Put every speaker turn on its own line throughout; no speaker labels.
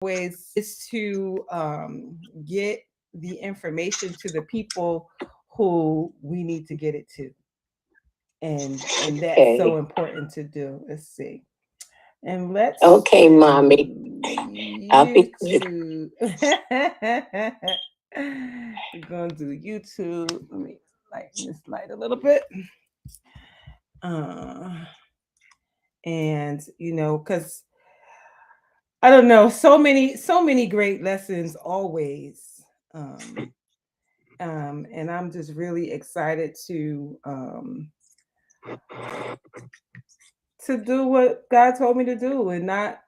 Ways is to get the information to the people who we need to get it to, and that's so important to do. Let's see, and let's
Okay, mommy. I'll be good.
YouTube. We're gonna do YouTube. Let me lighten this light a little bit. Uh, and because I don't know, so many great lessons always. Um, and I'm just really excited to do what God told me to do and not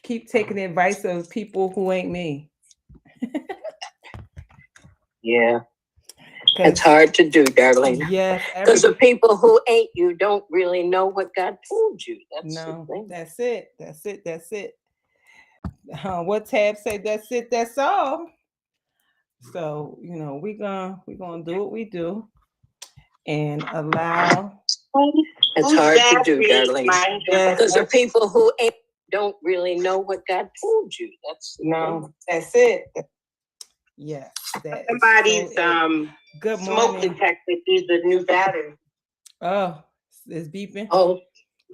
keep taking the advice of people who ain't me.
Yeah. It's hard to do, Darlaina.
Yes,
because the people who ain't you don't really know what God told you. That's
no,
the thing.
that's it. That's it. That's it. What Tab said, that's it. That's all. So we gonna do what we do and allow.
It's hard to do, Darlaina.
Yes,
because the people who ain't don't really know what God told you. That's the
no,
thing.
that's it. Yes, that
Somebody's
good
smoke
morning.
detector is a new battery.
Oh, it's beeping.
Oh,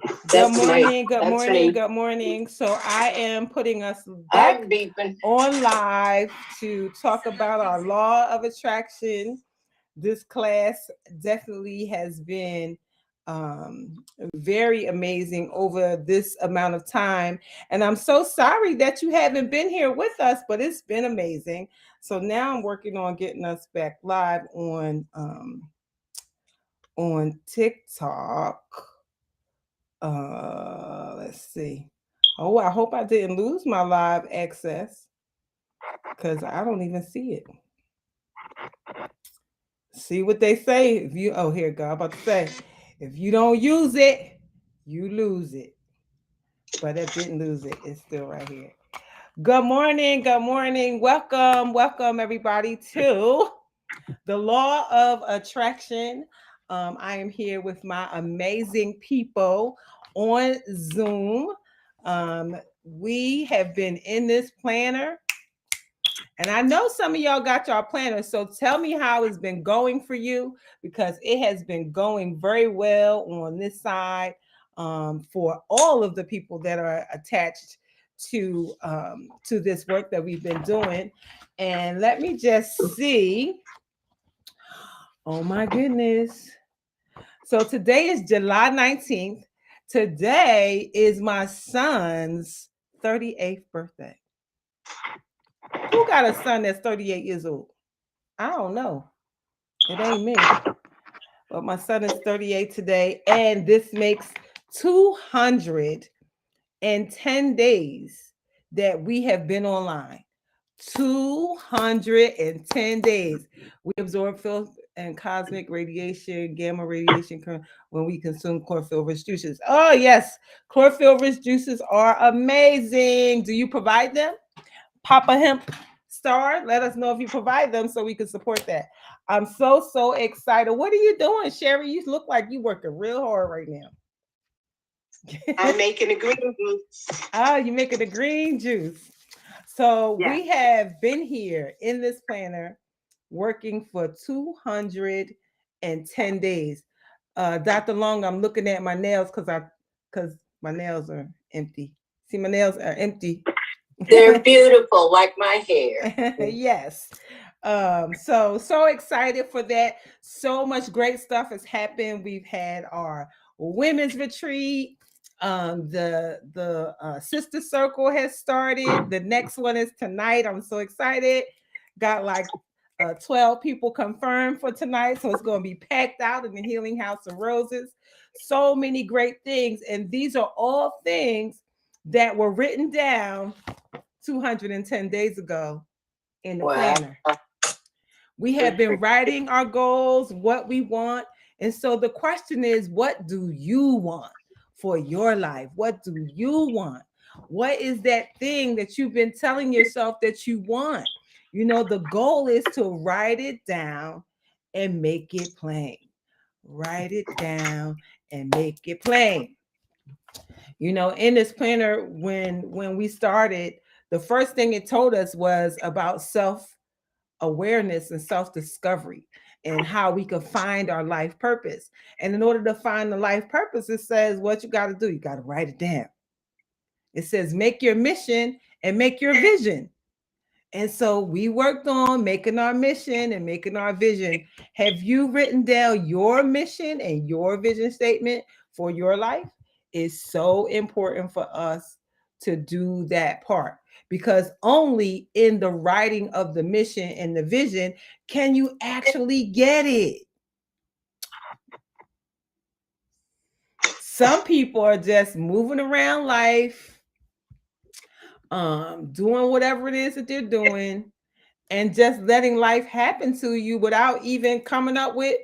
Good
that's
morning,
my,
good
that's
morning,
me.
good morning. So I am putting us back
I'm beeping.
on live to talk about our law of attraction. This class definitely has been very amazing over this amount of time. And I'm so sorry that you haven't been here with us, but it's been amazing. So now I'm working on getting us back live on TikTok. Let's see. Oh, I hope I didn't lose my live access because I don't even see it. See what they say. If you here it go. I'm about to say, if you don't use it, you lose it. But I didn't lose it. It's still right here. Good morning. Good morning. Welcome. Welcome everybody to the law of attraction. I am here with my amazing people on Zoom. We have been in this planner, and I know some of y'all got y'all planners. So tell me how it's been going for you, because it has been going very well on this side for all of the people that are attached to this work that we've been doing. And let me just see. Oh my goodness. So today is July 19th. Today is my son's 38th birthday. Who got a son that's 38 years old? I don't know. It ain't me. But my son is 38 today, and this makes 210 days that we have been online. 210 days. We absorb filth and cosmic radiation, gamma radiation when we consume chlorophyll-rich juices. Oh, yes. Chlorophyll-rich juices are amazing. Do you provide them? Papa Hemp Star, let us know if you provide them so we can support that. I'm so excited. What are you doing, Sherry? You look like you working real hard right now.
I'm making a green juice.
Ah, you're making a green juice. So we have been here in this planner working for 210 days. Dr. Long, I'm looking at my nails because my nails are empty. See, my nails are empty.
They're beautiful, like my hair.
Yes. So excited for that. So much great stuff has happened. We've had our women's retreat. The sister circle has started. The next one is tonight. I'm so excited. Got like 12 people confirmed for tonight, so it's going to be packed out in the Healing House of Roses. So many great things, and these are all things that were written down 210 days ago in the planner. We have been writing our goals, what we want. And so the question is, what do you want for your life? What do you want? What is that thing that you've been telling yourself that you want? The goal is to write it down and make it plain. Write it down and make it plain. In this planner, when we started, The first thing it told us was about self awareness and self discovery and how we can find our life purpose. And in order to find the life purpose, it says what you got to do. You got to write it down. It says make your mission and make your vision. And so we worked on making our mission and making our vision. Have you written down your mission and your vision statement for your life? It's so important for us to do that part because only in the writing of the mission and the vision can you actually get it. Some people are just moving around life, doing whatever it is that they're doing, and just letting life happen to you without even coming up with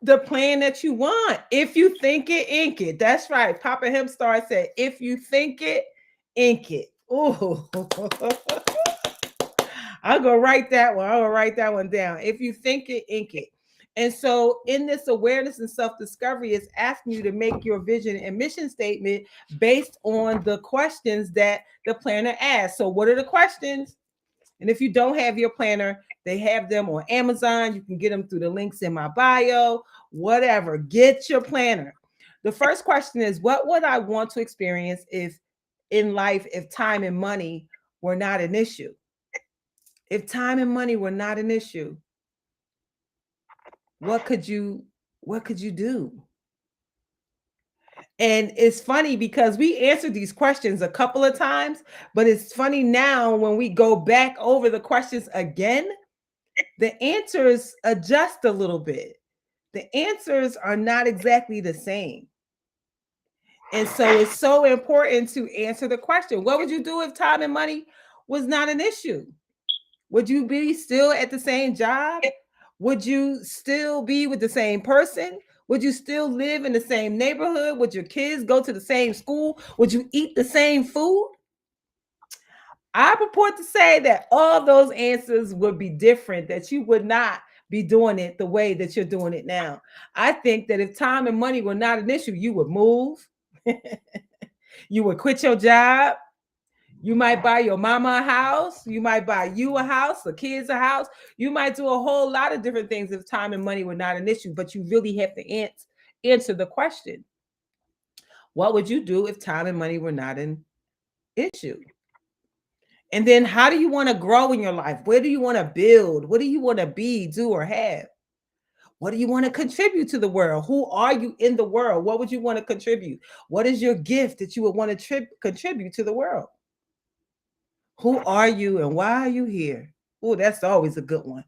the plan that you want. If you think it, ink it. That's right. Papa Hempstar said, if you think it, ink it. Oh, I'll go write that one. I'll write that one down. If you think it, ink it. And so, in this awareness and self discovery, it's asking you to make your vision and mission statement based on the questions that the planner asks. So, what are the questions? And if you don't have your planner, they have them on Amazon. You can get them through the links in my bio, whatever. Get your planner. The first question is, what would I want to experience if in life, if time and money were not an issue? If time and money were not an issue, what could you do? And it's funny because we answered these questions a couple of times, but it's funny now when we go back over the questions again, the answers adjust a little bit. The answers are not exactly the same. And so it's so important to answer the question, what would you do if time and money was not an issue? Would you be still at the same job? Would you still be with the same person? Would you still live in the same neighborhood? Would your kids go to the same school? Would you eat the same food? I purport to say that all those answers would be different, that you would not be doing it the way that you're doing it now. I think that if time and money were not an issue, you would move, you would quit your job. You might buy your mama a house. You might buy you a house, the kids a house. You might do a whole lot of different things if time and money were not an issue, but you really have to answer the question. What would you do if time and money were not an issue? And then how do you want to grow in your life? Where do you want to build? What do you want to be, do, or have? What do you want to contribute to the world? Who are you in the world? What would you want to contribute? What is your gift that you would want to contribute to the world? Who are you and why are you here? Oh, that's always a good one.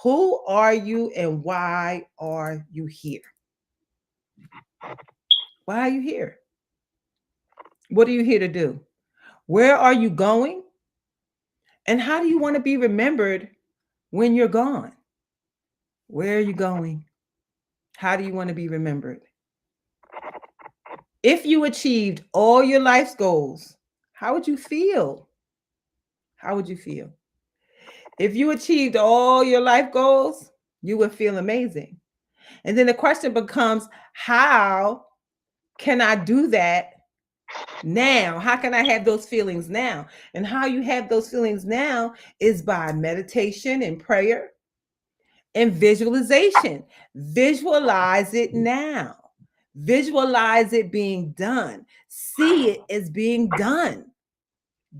Who are you and why are you here? Why are you here? What are you here to do? Where are you going? And how do you want to be remembered when you're gone? Where are you going? How do you want to be remembered? If you achieved all your life's goals, how would you feel? How would you feel? If you achieved all your life goals, you would feel amazing. And then the question becomes, how can I do that now? How can I have those feelings now? And how you have those feelings now is by meditation and prayer and visualization. Visualize it now. Visualize it being done. See it as being done.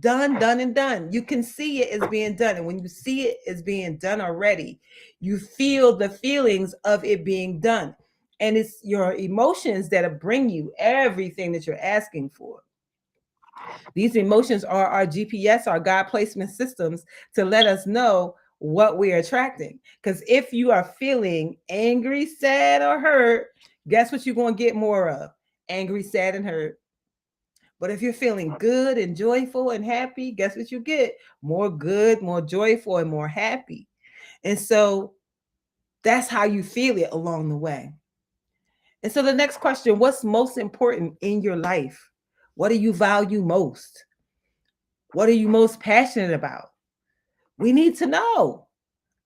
Done, done, and done. You can see it as being done. And when you see it as being done already, you feel the feelings of it being done. And it's your emotions that bring you everything that you're asking for. These emotions are our GPS, our God placement systems to let us know what we're attracting. Because if you are feeling angry, sad, or hurt, guess what you're going to get more of? Angry, sad, and hurt. But if you're feeling good and joyful and happy, guess what you get? More good, more joyful, and more happy. And so that's how you feel it along the way. And so the next question, what's most important in your life? What do you value most? What are you most passionate about? We need to know.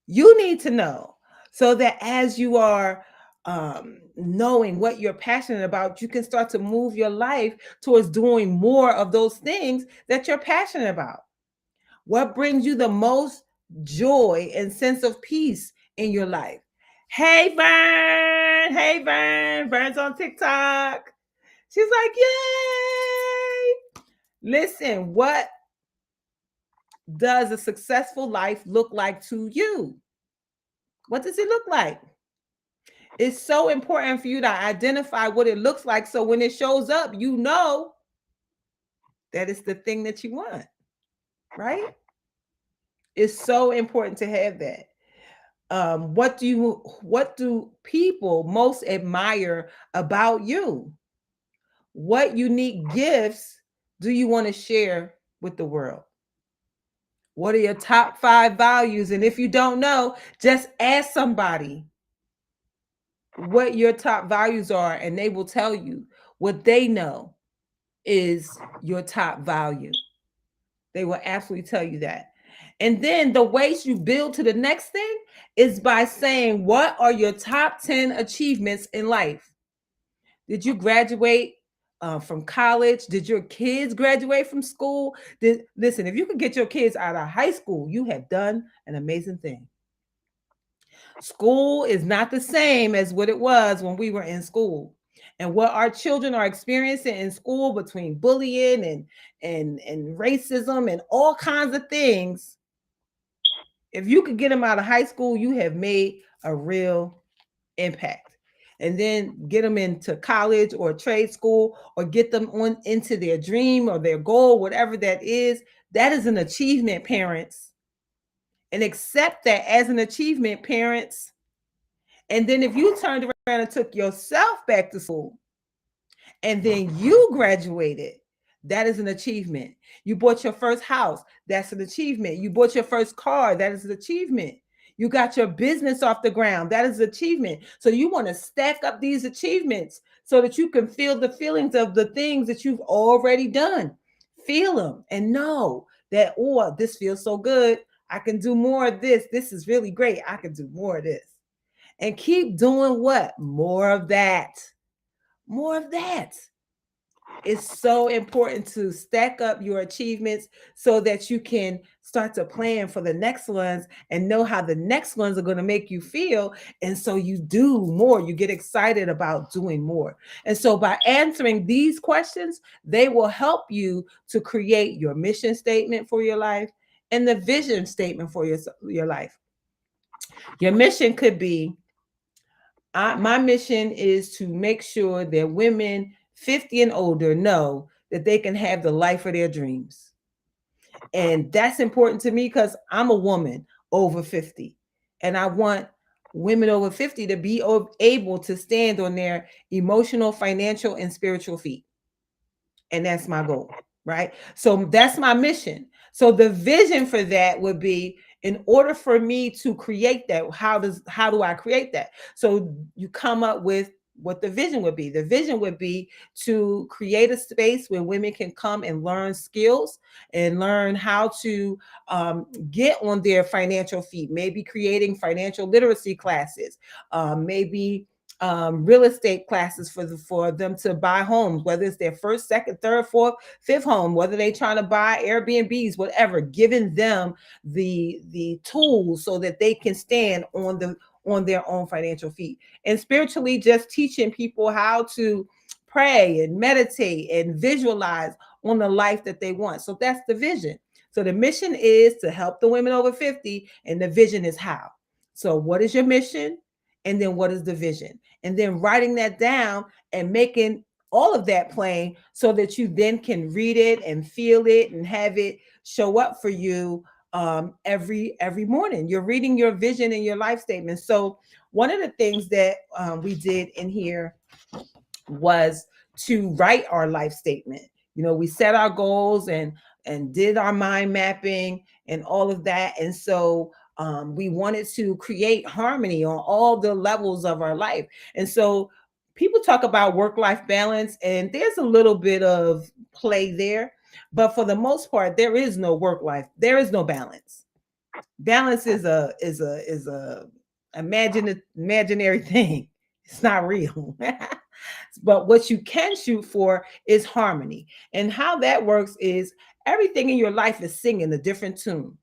You need to know so that as you are knowing what you're passionate about, you can start to move your life towards doing more of those things that you're passionate about. What brings you the most joy and sense of peace in your life? Hey, Vern. Hey, Vern. Vern's on TikTok. She's like, yay. Listen, what does a successful life look like to you? What does it look like? It's so important for you to identify what it looks like so when it shows up, you know that it's the thing that you want, right? It's so important to have that. What do people most admire about you? What unique gifts do you want to share with the world? What are your top 5 values? And if you don't know, just ask somebody what your top values are, and they will tell you what they know is your top value. They will absolutely tell you that. And then the ways you build to the next thing is by saying, what are your top 10 achievements in life? Did you graduate from college? Did your kids graduate from school? Listen, if you could get your kids out of high school, you have done an amazing thing. School is not the same as what it was when we were in school. And what our children are experiencing in school between bullying and racism and all kinds of things, if you could get them out of high school, you have made a real impact. And then get them into college or trade school, or get them on into their dream or their goal, whatever that is. That is an achievement, parents. And accept that as an achievement, parents. And then if you turned around and took yourself back to school and then you graduated, that is an achievement. You bought your first house, that's an achievement. You bought your first car, that is an achievement. You got your business off the ground, that is an achievement. So you want to stack up these achievements so that you can feel the feelings of the things that you've already done. Feel them and know that, oh, this feels so good. I can do more of this. This is really great. I can do more of this. And keep doing what? More of that. More of that. It's so important to stack up your achievements so that you can start to plan for the next ones and know how the next ones are going to make you feel. And so you do more, you get excited about doing more. And so by answering these questions, they will help you to create your mission statement for your life and the vision statement for your life. Your mission could be, my mission is to make sure that women 50 and older know that they can have the life of their dreams. And that's important to me because I'm a woman over 50. And I want women over 50 to be able to stand on their emotional, financial, and spiritual feet. And that's my goal, right? So that's my mission. So the vision for that would be, in order for me to create that, how do I create that? So you come up with what the vision would be. The vision would be to create a space where women can come and learn skills and learn how to get on their financial feet. Maybe creating financial literacy classes, maybe real estate classes for them to buy homes, whether it's their first, second, third, fourth, fifth home, whether they're trying to buy Airbnbs, whatever, giving them the tools so that they can stand on their own financial feet. And spiritually, just teaching people how to pray and meditate and visualize on the life that they want. So that's the vision. So the mission is to help the women over 50, and the vision is how. So what is your mission? And then what is the vision? And then writing that down and making all of that plain so that you then can read it and feel it and have it show up for you every morning. You're reading your vision and your life statement. So one of the things that we did in here was to write our life statement. You know, we set our goals and did our mind mapping and all of that. And so we wanted to create harmony on all the levels of our life. And so people talk about work-life balance, and there's a little bit of play there, but for the most part, there is no work life. There is no balance. Balance is a imaginary thing. It's not real. But what you can shoot for is harmony. And how that works is everything in your life is singing a different tune,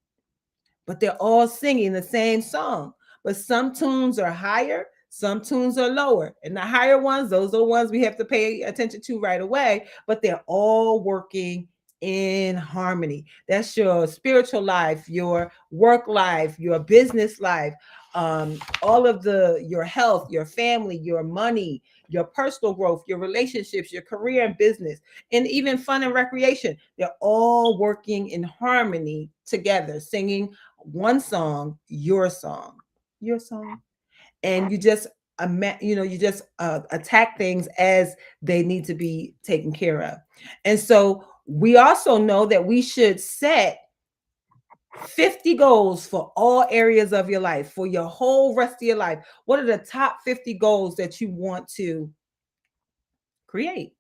but they're all singing the same song. But some tunes are higher, some tunes are lower. And the higher ones, those are the ones we have to pay attention to right away, but they're all working in harmony. That's your spiritual life, your work life, your business life, all of the your health, your family, your money, your personal growth, your relationships, your career and business, and even fun and recreation. They're all working in harmony together, singing one song, your song, and you just you just attack things as they need to be taken care of. And so we also know that we should set 50 goals for all areas of your life, for your whole rest of your life. What are the top 50 goals that you want to create?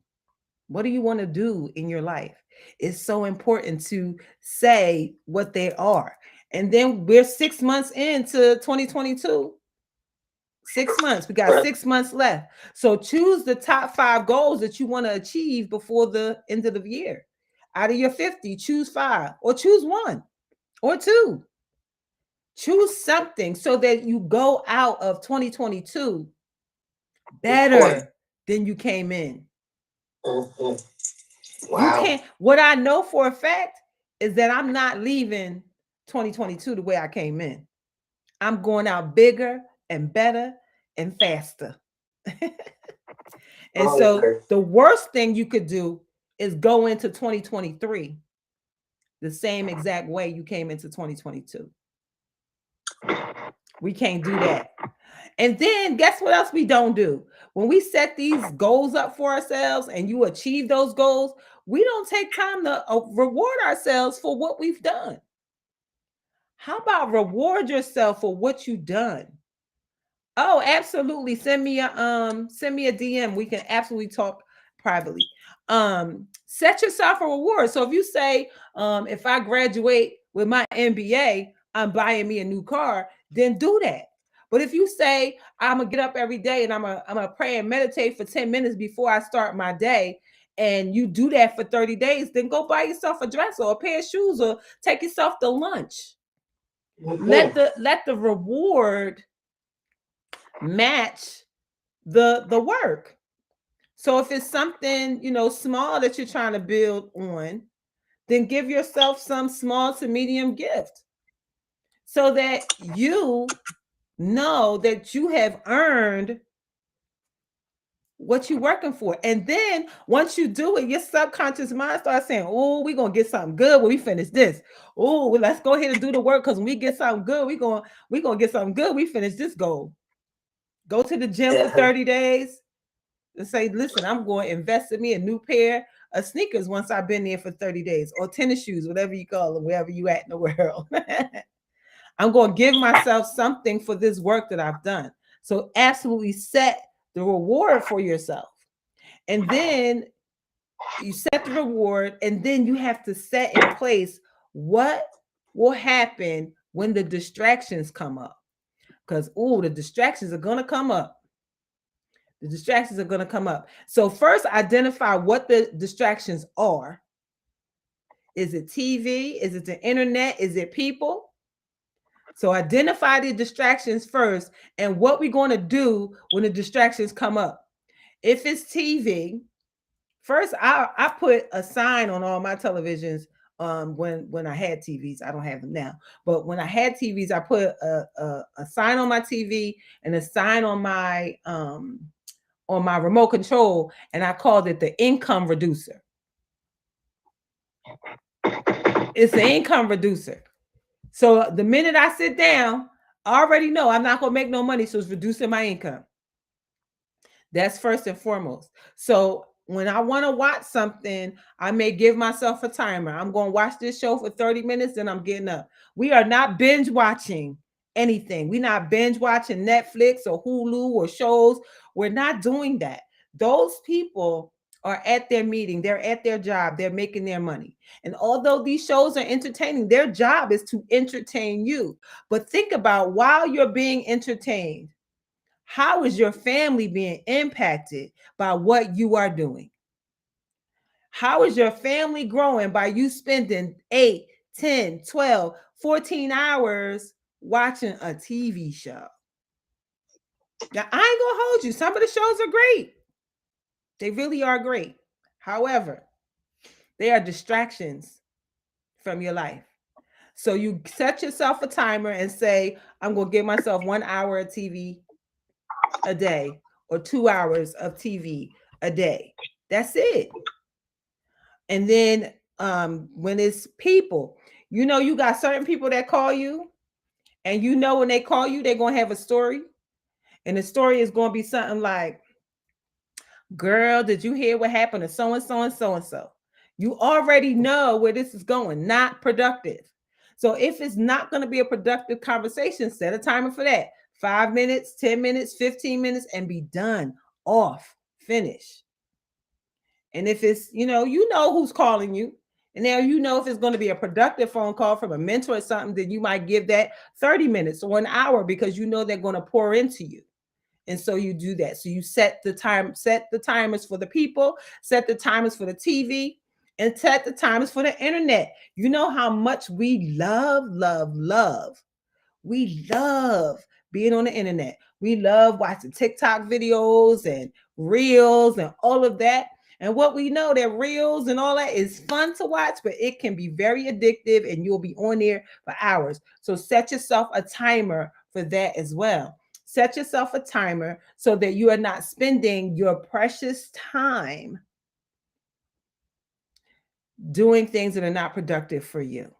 What do you want to do in your life? It's so important to say what they are. And then we're 6 months into 2022. 6 months. We got 6 months left. So choose the top 5 goals that you want to achieve before the end of the year. Out of your 50, choose 5 or choose 1 or 2. Choose something so that you go out of 2022 better than you came in.
Mhm.
You
Wow.
can't, what I know for a fact is that I'm not leaving 2022 the way I came in. I'm going out bigger and better and faster. And so
Okay.
the worst thing you could do is go into 2023 the same exact way you came into 2022. We can't do that. And then guess what else we don't do? When we set these goals up for ourselves and you achieve those goals, we don't take time to reward ourselves for what we've done. How about reward yourself for what you've done? Oh, absolutely. Send me a DM. We can absolutely talk privately. Set yourself a reward. So if you say, if I graduate with my MBA, I'm buying me a new car, then do that. But if you say I'm gonna get up every day and I'm gonna pray and meditate for 10 minutes before I start my day, and you do that for 30 days, then go buy yourself a dress or a pair of shoes or take yourself to lunch. Let the reward match the work. So if it's something, small that you're trying to build on, then give yourself some small to medium gift so that you know that you have earned what you're working for. And then once you do it, your subconscious mind starts saying, oh, we're gonna get something good when we finish this. Oh, well, let's go ahead and do the work, because when we get something good, we're gonna get something good. We finish this goal. Go to the gym for 30 days and say, listen, I'm going to invest in me a new pair of sneakers once I've been there for 30 days, or tennis shoes, whatever you call them, wherever you at in the world. I'm going to give myself something for this work that I've done. So absolutely set the reward for yourself. And then you set the reward, and then you have to set in place what will happen when the distractions come up. Because, the distractions are going to come up. The distractions are going to come up. So first identify what the distractions are. Is it TV? Is it the internet? Is it people? So identify the distractions first and what we're going to do when the distractions come up. If it's TV, first I put a sign on all my televisions. When I had TVs, I don't have them now. But when I had TVs, I put a sign on my TV and a sign on my remote control, and I called it the income reducer. It's the income reducer. So the minute I sit down, I already know I'm not going to make no money, so it's reducing my income. That's first and foremost. So when I want to watch something, I may give myself a timer. I'm going to watch this show for 30 minutes, then I'm getting up. We are not binge watching anything. We're not binge watching Netflix or Hulu or shows. We're not doing that. Those people are at their meeting, they're at their job, they're making their money. And although these shows are entertaining, their job is to entertain you. But think about, while you're being entertained, How is your family being impacted by what you are doing? How is your family growing by you spending 8, 10, 12, 14 hours watching a TV show? Now, I ain't gonna hold you. Some of the shows are great. They really are great. However, they are distractions from your life. So you set yourself a timer and say, I'm going to give myself 1 hour of TV a day or 2 hours of TV a day. That's it. And then when it's people, you got certain people that call you, and when they call you, they're going to have a story. And the story is going to be something like, girl, did you hear what happened to so and so and so and so? You already know where this is going, not productive. So if it's not going to be a productive conversation, set a timer for that. 5 minutes, 10 minutes, 15 minutes, and be done, off, finish. And if it's, you know who's calling you. And now if it's going to be a productive phone call from a mentor or something, then you might give that 30 minutes or an hour because they're going to pour into you. And so you do that. So you set the timers for the people, set the timers for the TV, and set the timers for the internet. You know how much we love, love, love. We love being on the internet. We love watching TikTok videos and reels and all of that. And what we know, that reels and all that is fun to watch, but it can be very addictive and you'll be on there for hours. So set yourself a timer for that as well. Set yourself a timer so that you are not spending your precious time doing things that are not productive for you.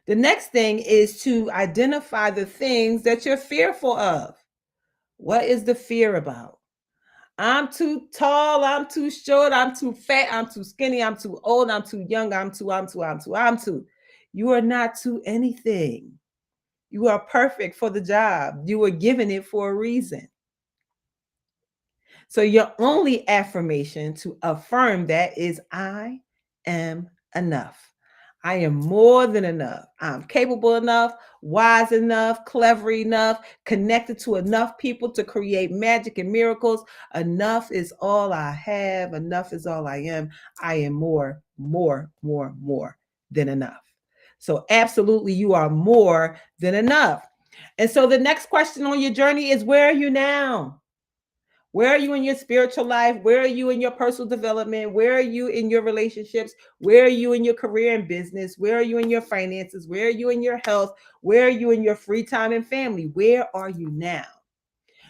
The next thing is to identify the things that you're fearful of. What is the fear about? I'm too tall, I'm too short, I'm too fat, I'm too skinny, I'm too old, I'm too young, I'm too. You are not too anything. You are perfect for the job. You were given it for a reason. So your only affirmation to affirm that is, I am enough. I am more than enough. I'm capable enough, wise enough, clever enough, connected to enough people to create magic and miracles. Enough is all I have. Enough is all I am. I am more, more, more, more than enough. So absolutely, you are more than enough. And so the next question on your journey is, where are you now? Where are you in your spiritual life? Where are you in your personal development? Where are you in your relationships? Where are you in your career and business? Where are you in your finances? Where are you in your health? Where are you in your free time and family? Where are you now?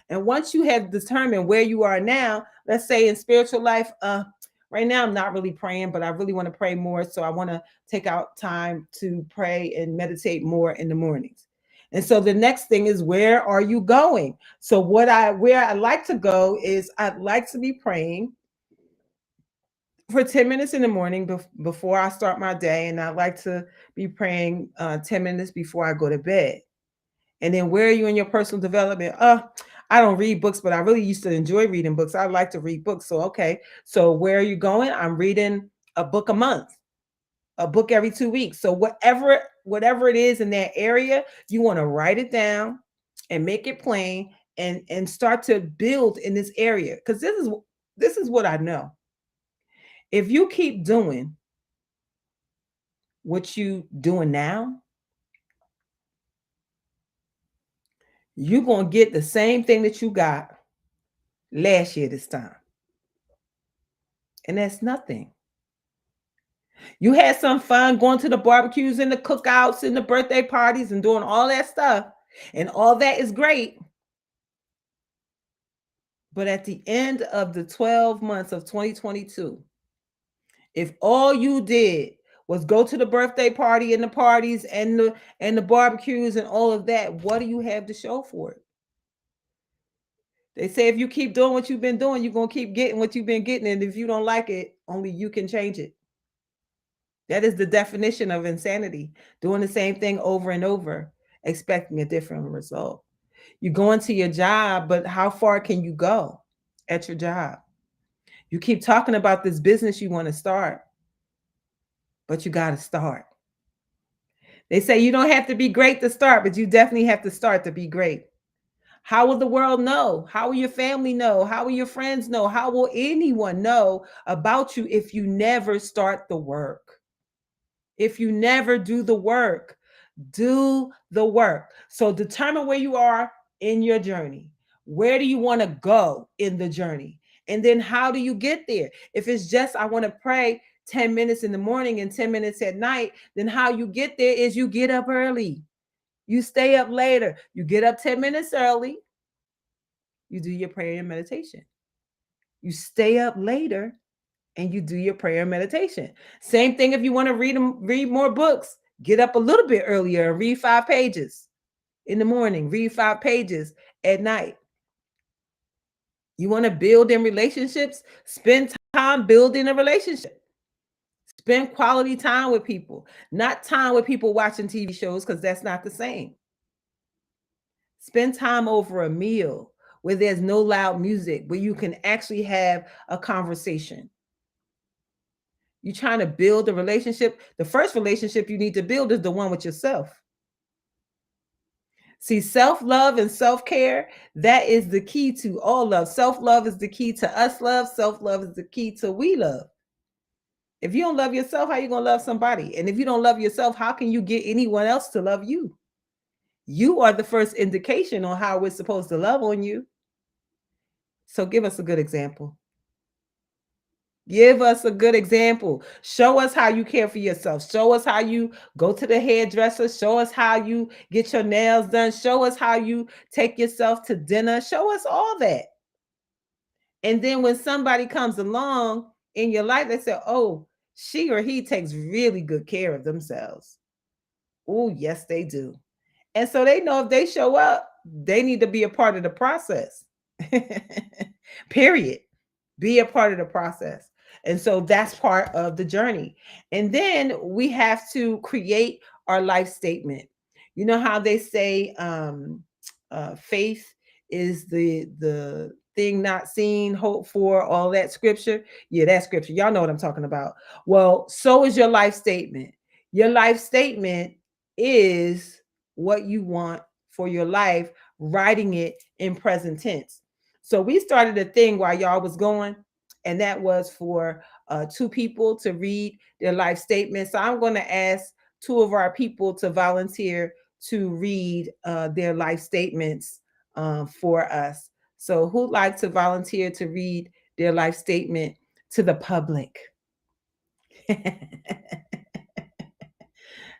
And once you have determined where you are now, let's say in spiritual life, right now I'm not really praying, but I really want to pray more. So I want to take out time to pray and meditate more in the mornings. And so the next thing is, where are you going? So where I like to go is, I'd like to be praying for 10 minutes in the morning before I start my day. And I'd like to be praying 10 minutes before I go to bed. And then, where are you in your personal development? I don't read books, but I really used to enjoy reading books. I like to read books. So, okay. So where are you going? I'm reading a book a month, a book every 2 weeks. So whatever it is in that area, you want to write it down and make it plain, and start to build in this area. Because this is what I know. If you keep doing what you doing now, you're going to get the same thing that you got last year this time. And that's nothing. You had some fun going to the barbecues and the cookouts and the birthday parties and doing all that stuff. And all that is great. But at the end of the 12 months of 2022, if all you did was go to the birthday party and the parties and the barbecues and all of that, what do you have to show for it? They say if you keep doing what you've been doing, you're going to keep getting what you've been getting. And if you don't like it, only you can change it. That is the definition of insanity. Doing the same thing over and over, expecting a different result. You go into your job, but how far can you go at your job? You keep talking about this business you want to start, but you got to start. They say you don't have to be great to start, but you definitely have to start to be great. How will the world know? How will your family know? How will your friends know? How will anyone know about you if you never start the work? If you never do the work, do the work. So determine where you are in your journey. Where do you want to go in the journey? And then how do you get there? If it's just, I want to pray 10 minutes in the morning and 10 minutes at night, then how you get there is you get up early. You stay up later. You get up 10 minutes early. You do your prayer and meditation. You stay up later and you do your prayer and meditation. Same thing if you want to read more books. Get up a little bit earlier and read 5 pages in the morning, read 5 pages at night. You want to build in relationships? Spend time building a relationship. Spend quality time with people, not time with people watching TV shows because that's not the same. Spend time over a meal where there's no loud music, where you can actually have a conversation. You're trying to build a relationship. The first relationship you need to build is the one with yourself. See, self-love and self-care, that is the key to all love. Self-love is the key to us love. Self-love is the key to we love. If you don't love yourself, how are you going to love somebody? And if you don't love yourself, how can you get anyone else to love you? You are the first indication on how we're supposed to love on you. So give us a good example. Give us a good example. Show us how you care for yourself. Show us how you go to the hairdresser. Show us how you get your nails done. Show us how you take yourself to dinner. Show us all that. And then when somebody comes along in your life, they say, oh, she or he takes really good care of themselves. Oh, yes, they do. And so they know if they show up, they need to be a part of the process. Period. Be a part of the process. And so that's part of the journey. And then we have to create our life statement. You know how they say faith is the thing not seen, hope for, all that scripture. Yeah, that scripture. Y'all know what I'm talking about. Well, so is your life statement. Your life statement is what you want for your life, writing it in present tense. So we started a thing while y'all was going, and that was for 2 people to read their life statement. So I'm going to ask 2 of our people to volunteer to read their life statements for us. So who'd like to volunteer to read their life statement to the public?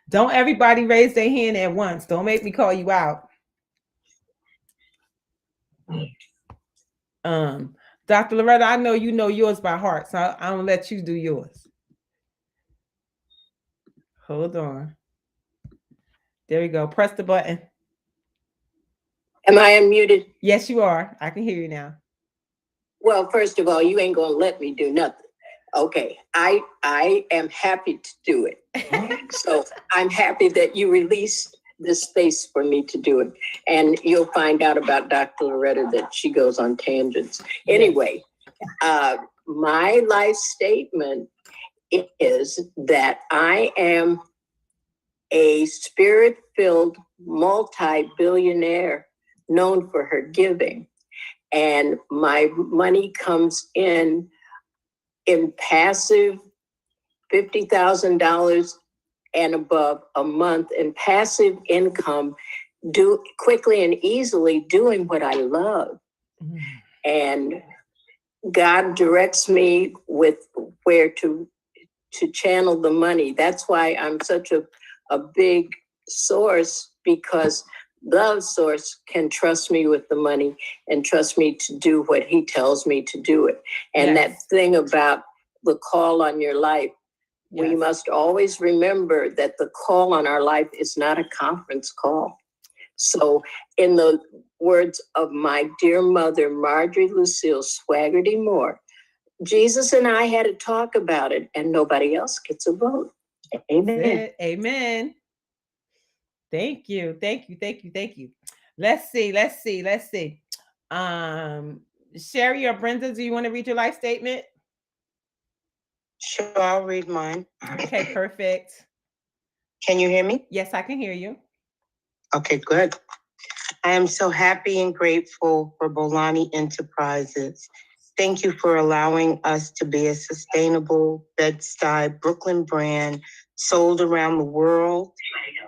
Don't everybody raise their hand at once. Don't make me call you out. Dr. Loretta, I know you know yours by heart, so I'm gonna let you do yours. Hold on. There we go. Press the button.
Am I unmuted?
Yes, you are. I can hear you now.
Well, first of all, you ain't gonna let me do nothing. Okay, I am happy to do it. So I'm happy that you released this space for me to do it. And you'll find out about Dr. Loretta that she goes on tangents. Anyway, my life statement is that I am a spirit-filled multi-billionaire known for her giving. And my money comes in passive $50,000 and above a month in passive income, do quickly and easily doing what I love. Mm-hmm. And God directs me with where to channel the money. That's why I'm such a big source, because the source can trust me with the money and trust me to do what he tells me to do it. And yes, that thing about the call on your life, yes, we must always remember that the call on our life is not a conference call. So in the words of my dear mother, Marjorie Lucille Swaggerty Moore, Jesus and I had a talk about it, and nobody else gets a vote. Amen.
Amen. Thank you. Thank you. Thank you. Thank you. Let's see. Sherry or Brenda, do you want to read your life statement?
Sure, I'll read mine.
Okay, perfect.
Can you hear me?
Yes, I can hear you.
Okay, good. I am so happy and grateful for Bolani Enterprises. Thank you for allowing us to be a sustainable Bed-Stuy Brooklyn brand sold around the world,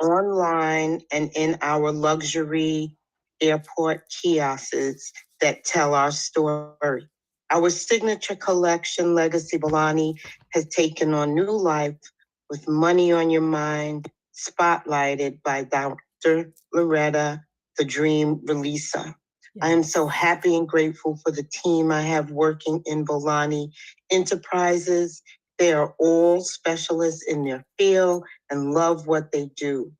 online, and in our luxury airport kiosks that tell our story. Our signature collection, Legacy Bolani, has taken on new life with Money on Your Mind, spotlighted by Dr. Loretta, the Dream Releaser. I am so happy and grateful for the team I have working in Bolani Enterprises. They are all specialists in their field and love what they do.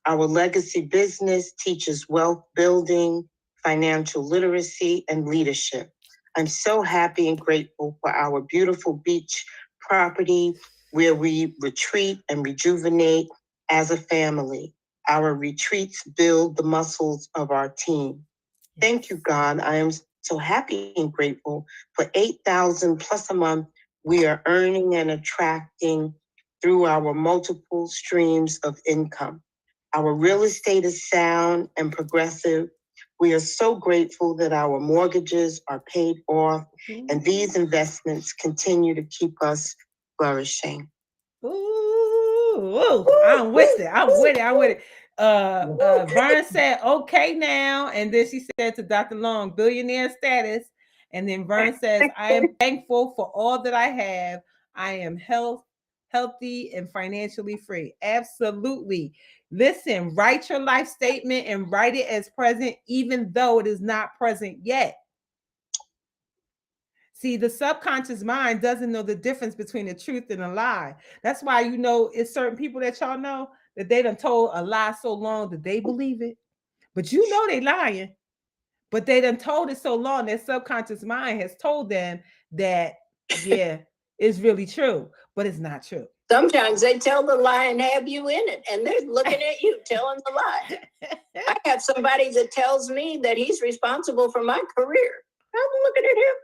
Our legacy business teaches wealth building, financial literacy, and leadership. I'm so happy and grateful for our beautiful beach property where we retreat and rejuvenate as a family. Our retreats build the muscles of our team. Thank you, God. I am so happy and grateful for 8,000 plus a month we are earning and attracting through our multiple streams of income. Our real estate is sound and progressive. We are so grateful that our mortgages are paid off and these investments continue to keep us flourishing.
Ooh, I'm with it. I'm with it. I'm with it. Vern said, okay now. And then she said to Dr. Long, billionaire status. And then Vern says, I am thankful for all that I have. I am healthy, and financially free. Absolutely. Listen, write your life statement and write it as present, even though it is not present yet. See, the subconscious mind doesn't know the difference between the truth and a lie. That's why you know it's certain people that y'all know that they done told a lie so long that they believe it. But you know they lying. But they done told it so long their subconscious mind has told them that, yeah, it's really true, but it's not true.
Sometimes they tell the lie and have you in it, and they're looking at you telling the lie. I have somebody that tells me that he's responsible for my career. I'm looking at him.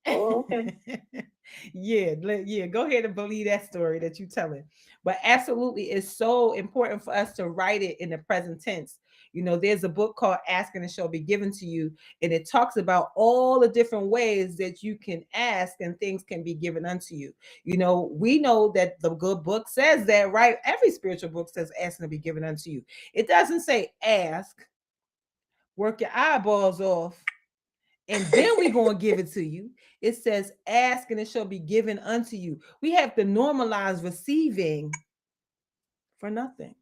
Oh, okay.
Yeah, go ahead and believe that story that you telling. But absolutely, it's so important for us to write it in the present tense. You know, there's a book called Ask and It Shall Be Given to You, and it talks about all the different ways that you can ask and things can be given unto you. You know, we know that the good book says that, right? Every spiritual book says ask and to be given unto you. It doesn't say ask, work your eyeballs off, and then we're going to give it to you. It says, ask and it shall be given unto you. We have to normalize receiving for nothing,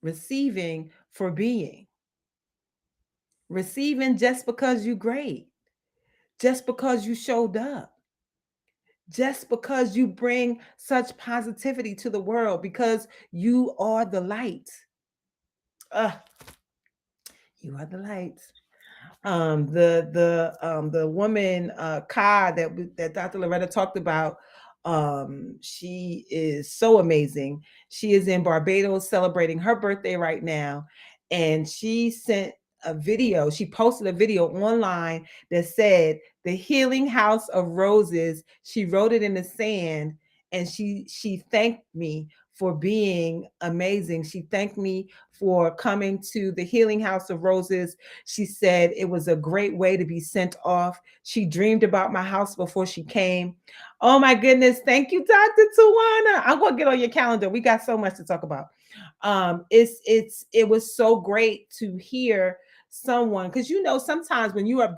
receiving for being, receiving just because you great, just because you showed up, just because you bring such positivity to the world, because you are the light. Uh, you are the light. The woman Kai that Dr. Loretta talked about, she is so amazing. She is in Barbados celebrating her birthday right now, and she sent a video. She posted a video online that said the Healing House of Roses. She wrote it in the sand, and she thanked me for being amazing. She thanked me for coming to the Healing House of Roses. She said it was a great way to be sent off. She dreamed about my house before she came. Oh my goodness. Thank you, Dr. Tawana. I'm gonna get on your calendar. We got so much to talk about. It was so great to hear someone, because you know, sometimes when you are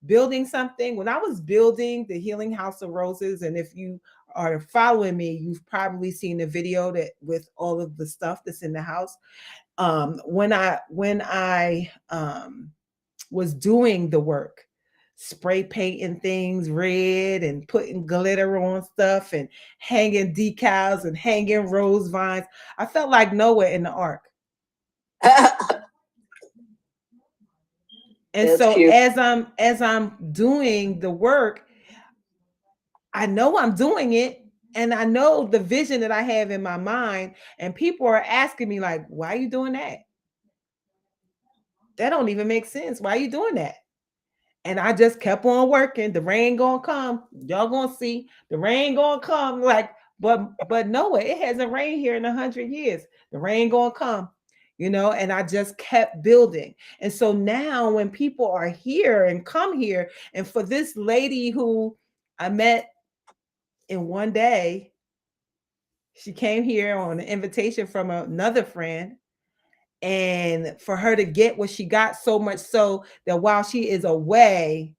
building something, when I was building the Healing House of Roses, and if you are following me, you've probably seen the video that with all of the stuff that's in the house. When I was doing the work, spray painting things red and putting glitter on stuff and hanging decals and hanging rose vines, I felt like Noah in the ark. And
That's
so
cute.
as I'm doing the work, I know I'm doing it, and I know the vision that I have in my mind, and people are asking me like, why are you doing that? That don't even make sense. Why are you doing that? And I just kept on working. The rain gonna come. Y'all gonna see. The rain gonna come. Like, but Noah, it hasn't rained here in 100 years. The rain gonna come. and I just kept building. And so now when people are here and come here, and for this lady who I met in one day, she came here on an invitation from another friend. And for her to get what she got, so much so that while she is away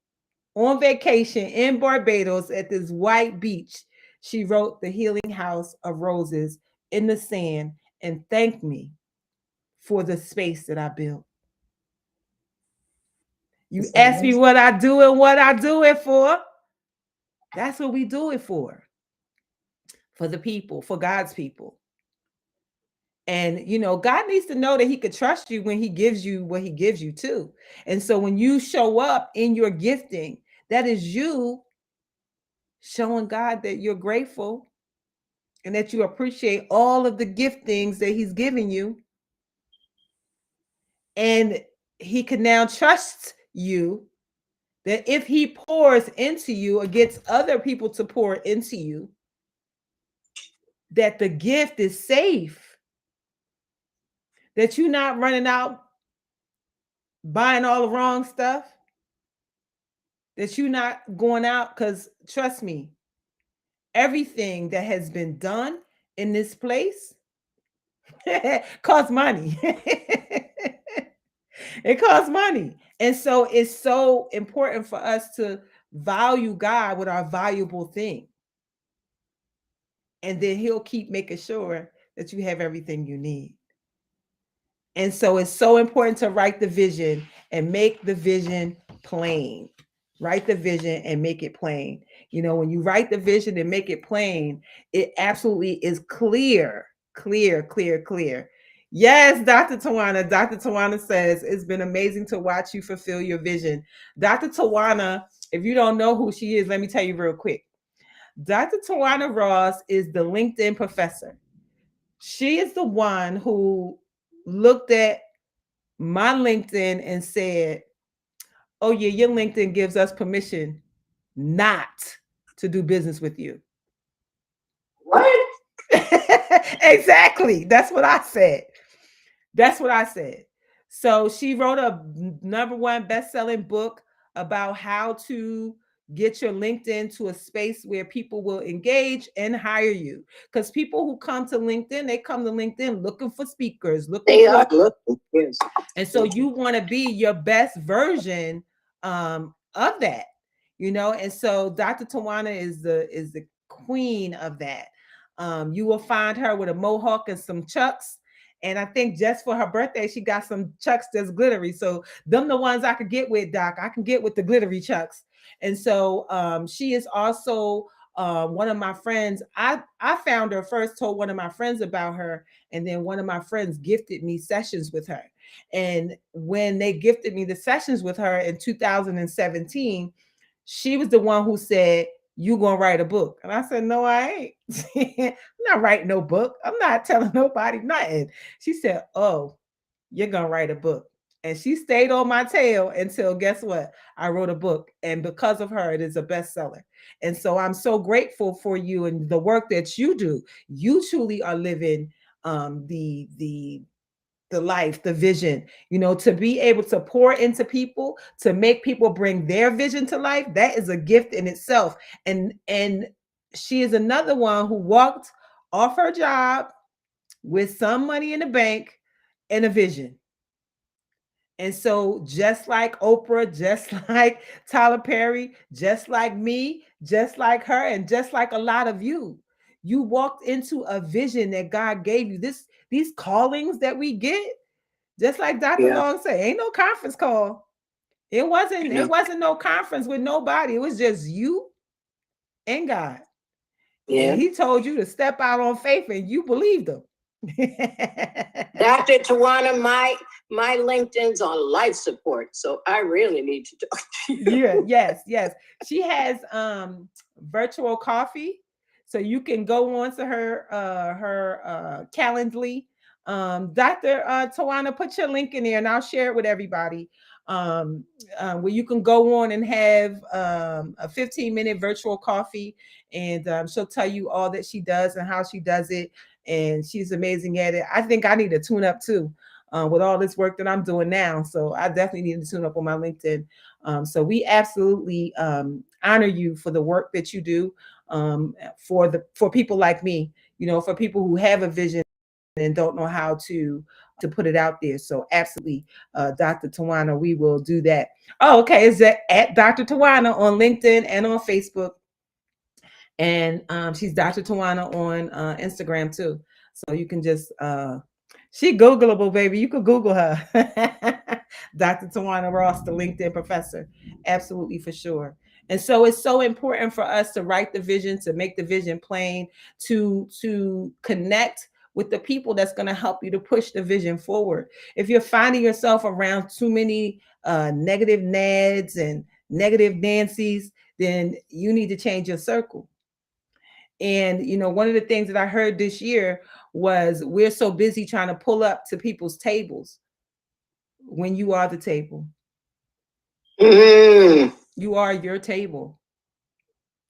on vacation in Barbados at this white beach, she wrote the Healing House of Roses in the sand and thanked me for the space that I built. You ask me what I do and what I do it for. That's what we do it for the people, for God's people. And God needs to know that he could trust you when he gives you what he gives you too. And so when you show up in your gifting, that is you showing God that you're grateful and that you appreciate all of the giftings that he's giving you. And he can now trust you that if he pours into you or gets other people to pour into you, that the gift is safe, that you're not running out buying all the wrong stuff, that you're not going out, because trust me, everything that has been done in this place costs money. It costs money. And so it's so important for us to value God with our valuable thing. And then he'll keep making sure that you have everything you need. And so it's so important to write the vision and make the vision plain. Write the vision and make it plain. When you write the vision and make it plain, it absolutely is clear, clear, clear, clear. Yes, Dr. Tawana. Dr. Tawana says, it's been amazing to watch you fulfill your vision. Dr. Tawana, if you don't know who she is, let me tell you real quick. Dr. Tawana Ross is the LinkedIn professor. She is the one who looked at my LinkedIn and said, oh yeah, your LinkedIn gives us permission not to do business with you.
What?
Exactly. That's what I said. That's what I said. So she wrote a #1 best-selling book about how to get your LinkedIn to a space where people will engage and hire you. Because people who come to LinkedIn, they come to LinkedIn looking for speakers,
They are looking. Yes.
and so you want to be your best version of that, And so Dr. Tawana is the queen of that. You will find her with a mohawk and some chucks. And I think just for her birthday, she got some chucks that's glittery. So them the ones I could get with, Doc. I can get with the glittery chucks. And so she is also one of my friends. I found her first, told one of my friends about her, and then one of my friends gifted me sessions with her. And when they gifted me the sessions with her in 2017, she was the one who said, you gonna write a book. And I said, no, I ain't. I'm not writing no book. I'm not telling nobody nothing. She said, oh, you're gonna write a book. And she stayed on my tail until, guess what? I wrote a book. And because of her, it is a bestseller. And so I'm so grateful for you and the work that you do. You truly are living the life, the vision, to be able to pour into people, to make people bring their vision to life. That is a gift in itself. And she is another one who walked off her job with some money in the bank and a vision. And so just like Oprah, just like Tyler Perry, just like me, just like her, and just like a lot of you, you walked into a vision that God gave you. These callings that we get, just like Dr. Long said, ain't no conference call. It wasn't no conference with nobody. It was just you and God. Yeah. And he told you to step out on faith and you believed him.
Dr. Tawana, my LinkedIn's on life support, so I really need to talk to you.
Yeah, yes. She has virtual coffee, so you can go on to her Calendly. Dr. Tawana, put your link in there and I'll share it with everybody. Where you can go on and have a 15-minute virtual coffee, and she'll tell you all that she does and how she does it. And she's amazing at it. I think I need to tune up too. with all this work that I'm doing now. So I definitely need to tune up on my LinkedIn. So we absolutely honor you for the work that you do, for people like me, for people who have a vision and don't know how to put it out there. So absolutely, Dr. Tawana, we will do that. Oh, okay. Is that at Dr. Tawana on LinkedIn and on Facebook? And she's Dr. Tawana on Instagram too. So you can just she Googleable, baby. You could Google her. Dr. Tawana Ross, the LinkedIn professor. Absolutely, for sure. And so it's so important for us to write the vision, to make the vision plain, to connect with the people that's going to help you to push the vision forward. If you're finding yourself around too many negative Nads and negative Nancys, then you need to change your circle. And one of the things that I heard this year was, we're so busy trying to pull up to people's tables when you are the table. You are your table.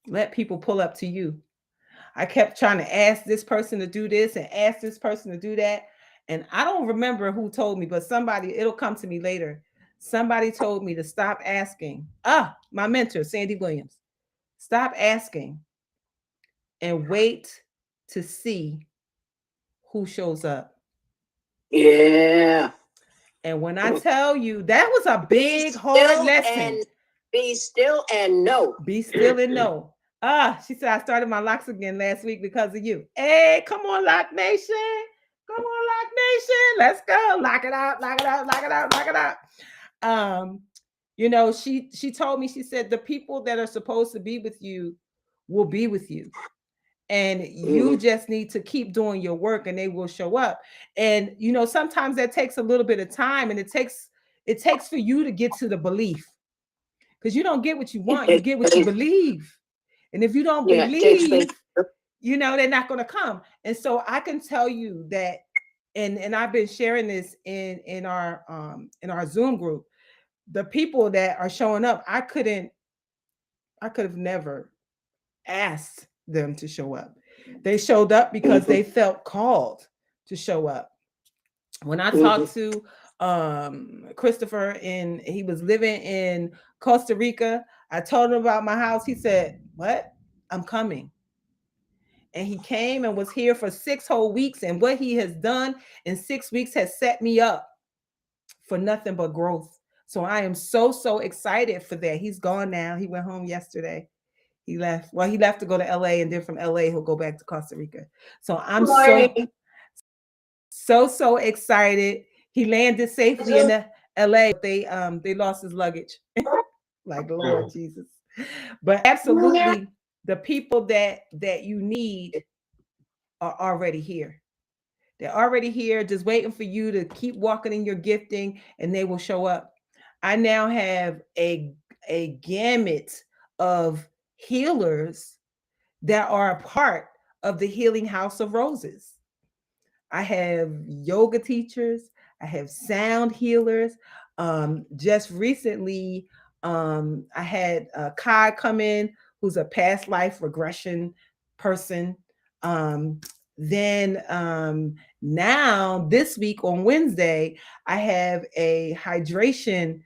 Let people pull up to you. I kept trying to ask this person to do this and ask this person to do that. And I don't remember who told me, but somebody, it'll come to me later. Somebody told me to stop asking. My mentor, Sandy Williams. Stop asking and wait to see who shows up.
Yeah.
And when I tell you, that was a big, hard lesson.
Be still and know.
Be still and know. She said, I started my locks again last week because of you. Hey, come on, Lock Nation. Come on, Lock Nation. Let's go. Lock it out, lock it out, lock it out, lock it out. She told me, she said, the people that are supposed to be with you will be with you. And you just need to keep doing your work and they will show up. And sometimes that takes a little bit of time, and it takes for you to get to the belief, because you don't get what you want, you get what you believe. And if you don't believe, they're not going to come. And so I can tell you that, and I've been sharing this in our Zoom group, the people that are showing up, I could have never asked them to show up. They showed up because they felt called to show up. When I talked to Christopher, and he was living in Costa Rica, I told him about my house. He said, "What? I'm coming." And he came and was here for 6 whole weeks. And what he has done in 6 weeks has set me up for nothing but growth. So I am so, so excited for that. He's gone now. He went home yesterday. He left. Well, he left to go to LA, and then from LA, he'll go back to Costa Rica. So I'm so excited. He landed safely in the LA. They lost his luggage. Like, Lord Jesus. But absolutely, the people that you need are already here. They're already here, just waiting for you to keep walking in your gifting, and they will show up. I now have a gamut of healers that are a part of the Healing House of Roses. I have yoga teachers, I have sound healers. Just recently, I had Kai come in, who's a past life regression person. Then now this week on Wednesday, I have a hydration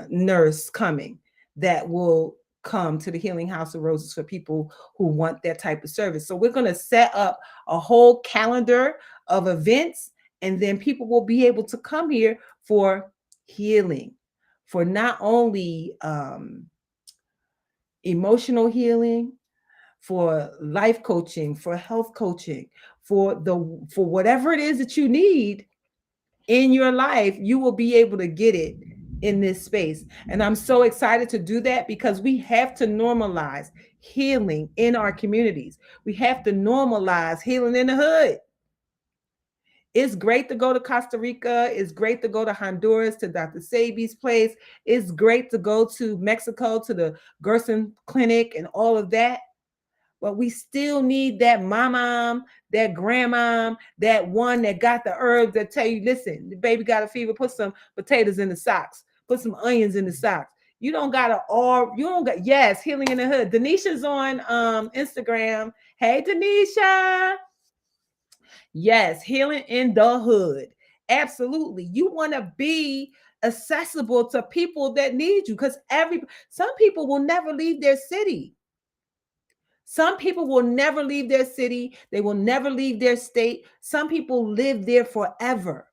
nurse coming that will come to the Healing House of Roses for people who want that type of service. So we're going to set up a whole calendar of events, and then people will be able to come here for healing, for not only emotional healing, for life coaching, for health coaching, for whatever it is that you need in your life. You will be able to get it in this space. And I'm so excited to do that, because we have to normalize healing in our communities. We have to normalize healing in the hood. It's great to go to Costa Rica. It's great to go to Honduras, to Dr. Sebi's place. It's great to go to Mexico, to the Gerson Clinic and all of that. But we still need that mom, that grandma, that one that got the herbs that tell you, listen, the baby got a fever, put some potatoes in the socks, put some onions in the socks. You don't got, yes, healing in the hood. Denisha's on Instagram. Hey, Denisha. Yes, healing in the hood. Absolutely. You want to be accessible to people that need you, because some people will never leave their city. Some people will never leave their city. They will never leave their state. Some people live there forever.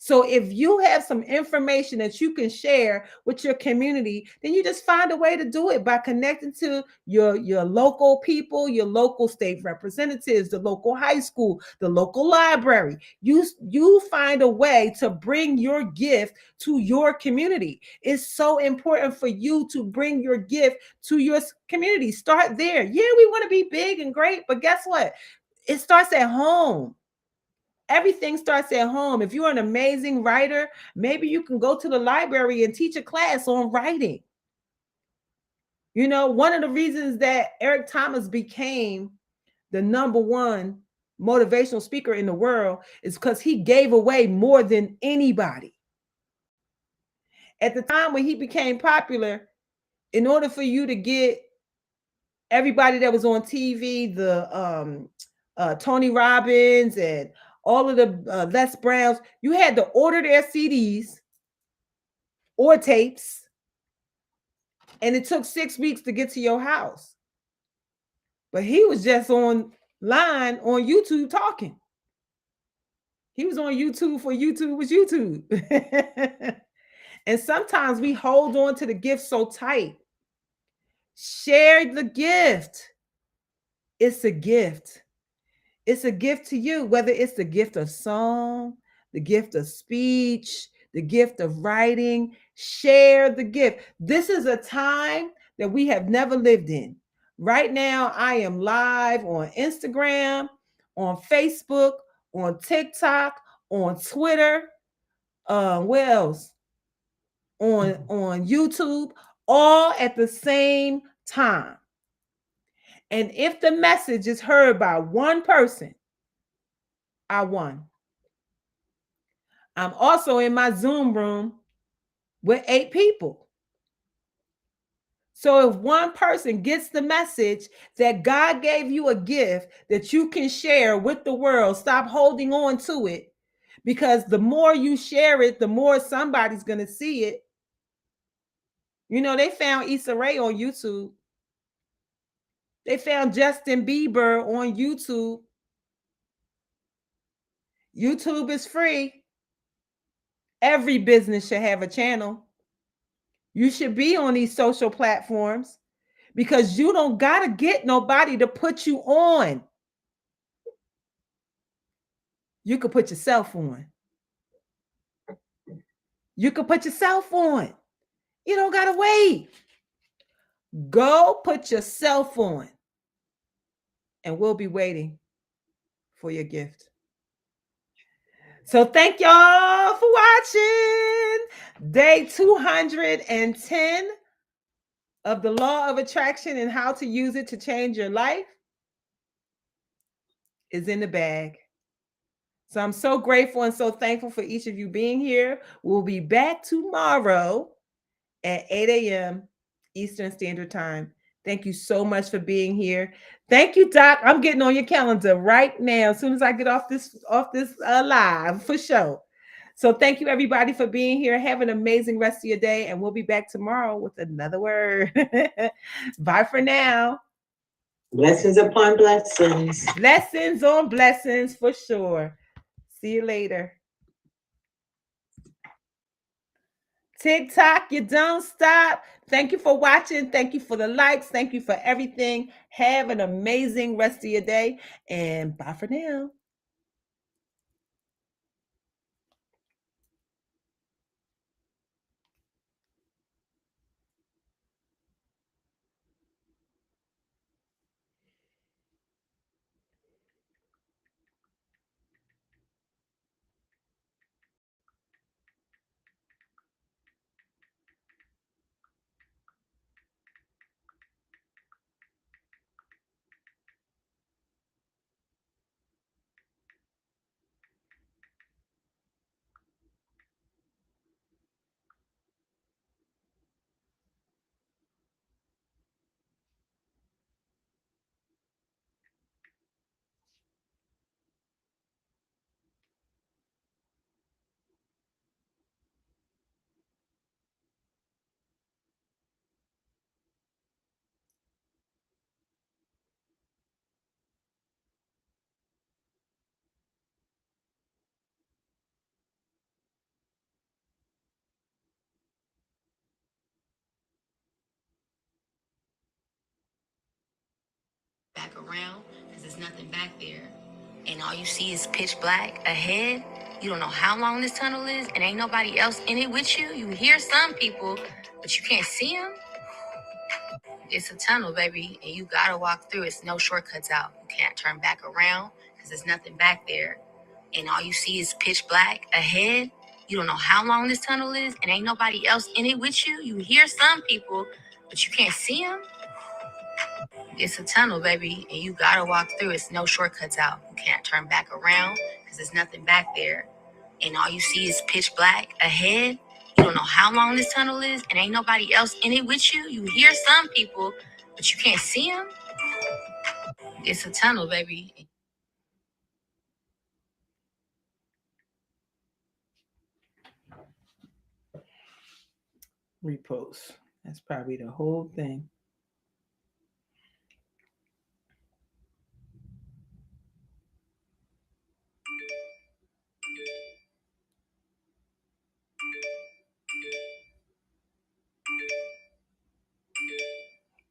So if you have some information that you can share with your community, then you just find a way to do it by connecting to your local people, your local state representatives, the local high school, the local library. You find a way to bring your gift to your community. It's so important for you to bring your gift to your community. Start there. Yeah, we want to be big and great, but guess what? It starts at home. Everything starts at home. If you're an amazing writer, maybe you can go to the library and teach a class on writing. You know, one of the reasons that Eric Thomas became the number one motivational speaker in the world is because he gave away more than anybody. At the time when he became popular, in order for you to get everybody that was on TV, the Tony Robbins and all of the Les Browns, you had to order their CDs or tapes, and it took 6 weeks to get to your house. But he was just online on YouTube talking. He was on YouTube for YouTube was YouTube. And sometimes we hold on to the gift so tight. Share the gift. It's a gift. It's a gift to you, whether it's the gift of song, the gift of speech, the gift of writing. Share the gift. This is a time that we have never lived in. Right now, I am live on Instagram, on Facebook, on TikTok, on Twitter. Where else? On YouTube, all at the same time. And if the message is heard by one person, I won. I'm also in my Zoom room with 8 people. So if one person gets the message that God gave you a gift that you can share with the world, stop holding on to it, because the more you share it, the more somebody's going to see it. You know, they found Issa Rae on YouTube. They found Justin Bieber on YouTube. YouTube is free. Every business should have a channel. You should be on these social platforms because you don't got to get nobody to put you on. You could put yourself on. You could put yourself on. You don't got to wait. Go put yourself on, and we'll be waiting for your gift. So thank y'all for watching. Day 210 of the law of attraction and how to use it to change your life is in the bag. So I'm so grateful and so thankful for each of you being here. We'll be back tomorrow at 8 a.m. Eastern Standard Time. Thank you so much for being here. Thank you, Doc. I'm getting on your calendar right now as soon as I get off this live for sure. So thank you, everybody, for being here. Have an amazing rest of your day, and we'll be back tomorrow with another word. Bye for now.
Blessings upon blessings.
Blessings on blessings for sure. See you later. TikTok, you don't stop. Thank you for watching. Thank you for the likes. Thank you for everything. Have an amazing rest of your day, and bye for now.
back around because there's nothing back there. And all you see is pitch black ahead. You don't know how long this tunnel is, and ain't nobody else in it with you. You hear some people, but you can't see them. It's a tunnel, baby, and you gotta walk through. It's no shortcuts out. You can't turn back around because there's nothing back there. And all you see is pitch black ahead. You don't know how long this tunnel is, and ain't nobody else in it with you. You hear some people, but you can't see them. It's a tunnel, baby, and you gotta walk through. It's no shortcuts out. You can't turn back around because there's nothing back there. And all you see is pitch black ahead. You don't know how long this tunnel is, and ain't nobody else in it with you. You hear some people, but you can't see them. It's a tunnel, baby.
Repost. That's probably the whole thing.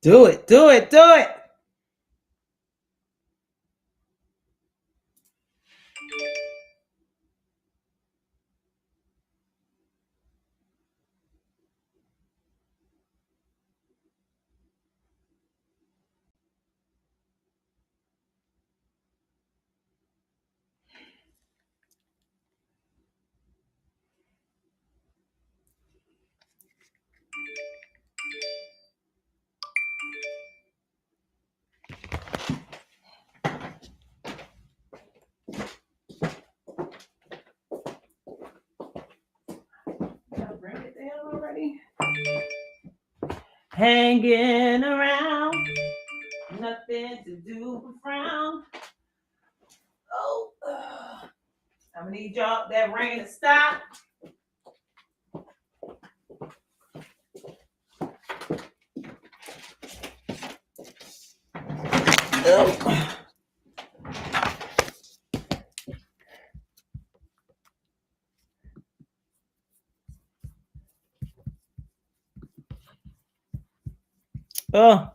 Do it, do it, do it. Bring it down already. Hanging around, nothing to do but frown. Oh, I'm gonna need y'all that rain to stop. Oh. Oh.